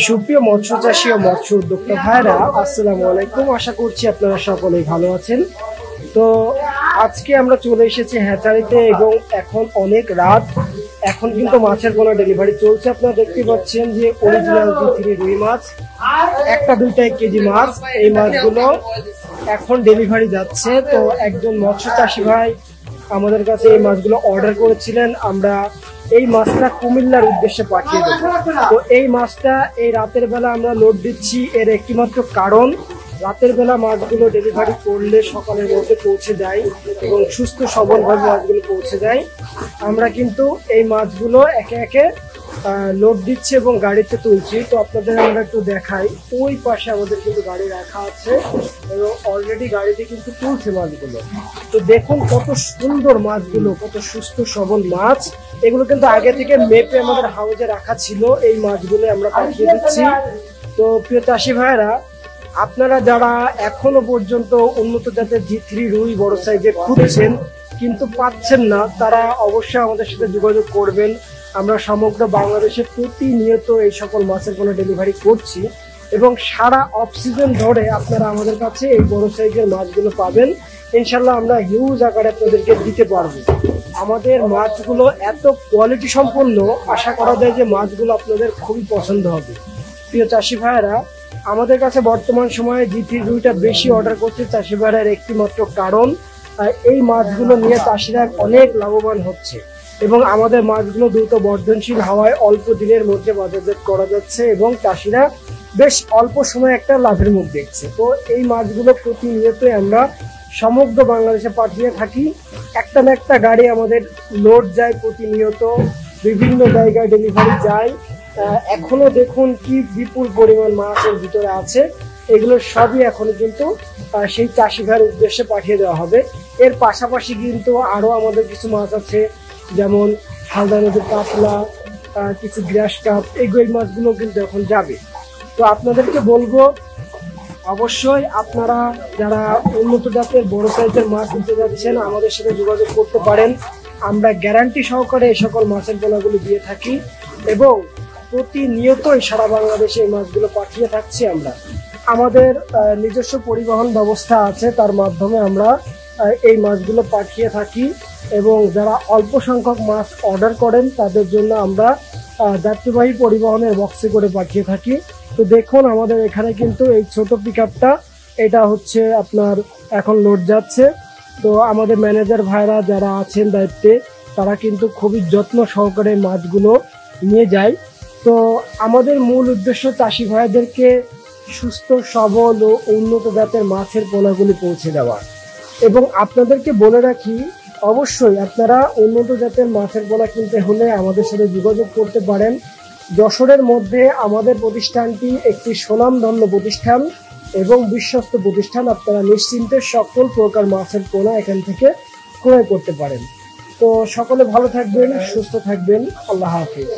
সুপ্রিয় মৎস্য চাষী ও মৎস্য উদ্যোক্তা ভাইরা, আসসালামু আলাইকুম। আশা করছি আপনারা সকলেই ভালো আছেন। তো আজকে আমরা চলে এসেছি হ্যাচারিতে এবং এখন অনেক রাত। এখন কিন্তু মাছের কোনো ডেলিভারি চলছে। আপনারা দেখতে পাচ্ছেন যে অরিজিনাল D3 রুই মাছ, একটা দুইটা 1 কেজি মাছ, এই মাছগুলো এখন ডেলিভারি যাচ্ছে। তো একজন মৎস্য চাষী ভাই আমাদের কাছে এই মাছগুলো অর্ডার করেছিলেন। আমরা এই মাছটা কুমিল্লার উদ্দেশ্যে পাঠিয়ে দেব। তো এই মাছটা এই রাতের বেলা আমরা লোড দিচ্ছি, এর একটিমাত্র কারণ রাতের বেলা মাছগুলো ডেলিভারি করলে সকালের মধ্যে পৌঁছে যায় এবং সুস্থ সবলভাবে মাছগুলো পৌঁছে যায়। আমরা কিন্তু এই মাছগুলো একে একে লোড দিচ্ছি এবং গাড়িতে তুলছি। তো আপনাদের আমরা একটু দেখাই, ওই পাশে আমাদের কিন্তু গাড়ি রাখা আছে এবং অলরেডি গাড়িতে কিন্তু তুলছে মাছগুলো। তো দেখুন কত সুন্দর মাছগুলো, কত সুস্থ সবল মাছ। এগুলো কিন্তু আগে থেকে মেপে আমাদের হাউজে রাখা ছিল। এই মাছগুলো আমরা পাঠিয়ে দিচ্ছি। তো প্রিয় চাষি ভাইরা, আপনারা যারা এখনো পর্যন্ত উন্নত জাতের D3 রুই বড় সাইজের খুঁজছেন কিন্তু পাচ্ছেন না, তারা অবশ্যই আমাদের সাথে যোগাযোগ করবেন। আমরা সমগ্র বাংলাদেশে প্রতিনিয়ত এই সকল মাছের কোনো ডেলিভারি করছি এবং সারা অফ সিজন ধরে আপনারা আমাদের কাছে এই বড় সাইজের মাছগুলো পাবেন। ইনশাল্লাহ আমরা হিউজ আকারে আপনাদেরকে দিতে পারবো। আমাদের মাছগুলো এত কোয়ালিটি সম্পন্ন, আশা করা যায় যে মাছগুলো আপনাদের খুবই পছন্দ হবে। প্রিয় চাষি ভাইয়েরা, আমাদের কাছে বর্তমান সময়ে D3 রুইটা বেশি অর্ডার করছে চাষি ভাইয়ের একটি মাত্র কারণ, এই মাছগুলো নিয়ে চাষিরা অনেক লাভবান হচ্ছে এবং আমাদের মাছগুলো দ্রুত বর্ধনশীল হওয়ায় অল্প দিনের মধ্যে বাজারজাত করা যাচ্ছে এবং চাষিরা বেশ অল্প সময় একটা লাভের মুখ দেখছে। তো এই মাছগুলো প্রতিনিয়তই আমরা সমগ্র বাংলাদেশে পাঠিয়ে থাকি। একটা না একটা গাড়ি আমাদের লোড যায় প্রতিনিয়ত, বিভিন্ন জায়গায় ডেলিভারি যায়। এখনো দেখুন কি বিপুল পরিমাণ মাছের ভিতরে আছে। এগুলো সবই এখনো কিন্তু সেই চাষি ভাইয়ের উদ্দেশ্যে পাঠিয়ে দেওয়া হবে। এর পাশাপাশি কিন্তু আরো আমাদের কিছু মাছ আছে, যেমন হালদা নদীর কাতলা, কিছু গ্রাস কাপ, এই মাছগুলো কিন্তু এখন যাবে। তো আপনাদেরকে বলবো, অবশ্যই আপনারা যারা উন্নত জাতের বড় সাইজের মাছ নিতে যাচ্ছেন আমাদের সাথে যোগাযোগ করতে পারেন। আমরা গ্যারান্টি সহকারে এই সকল মাছের পোনাগুলো দিয়ে থাকি এবং প্রতিনিয়তই সারা বাংলাদেশে এই মাছগুলো পাঠিয়ে থাকছি। আমরা আমাদের নিজস্ব পরিবহন ব্যবস্থা আছে, তার মাধ্যমে আমরা এই মাছগুলো পাঠিয়ে থাকি এবং যারা অল্প সংখ্যক মাছ অর্ডার করেন তাদের জন্য আমরা যাত্রীবাহী পরিবহনের বক্সে করে পাঠিয়ে থাকি। তো দেখুন আমাদের এখানে কিন্তু এই ছোট পিকআপটা, এটা হচ্ছে আপনার এখন লোড যাচ্ছে। তো আমাদের ম্যানেজার ভাইরা যারা আছেন দায়িত্বে, তারা কিন্তু খুবই যত্ন সহকারে মাছগুলো নিয়ে যায়। তো আমাদের মূল উদ্দেশ্য চাষি ভাইদেরকে সুস্থ সবল ও উন্নত জাতের মাছের পোনাগুলি পৌঁছে দেওয়া। এবং আপনাদেরকে বলে রাখি, অবশ্যই আপনারা উন্নত জাতের মাছের পোনা কিনতে হলে আমাদের সাথে যোগাযোগ করতে পারেন। যশোরের মধ্যে আমাদের প্রতিষ্ঠানটি একটি সুনামধন্য প্রতিষ্ঠান এবং বিশ্বস্ত প্রতিষ্ঠান। আপনারা নিশ্চিন্তে সকল প্রকার মাছের পোনা এখান থেকে ক্রয় করতে পারেন। তো সকলে ভালো থাকবেন, সুস্থ থাকবেন। আল্লাহ হাফেজ।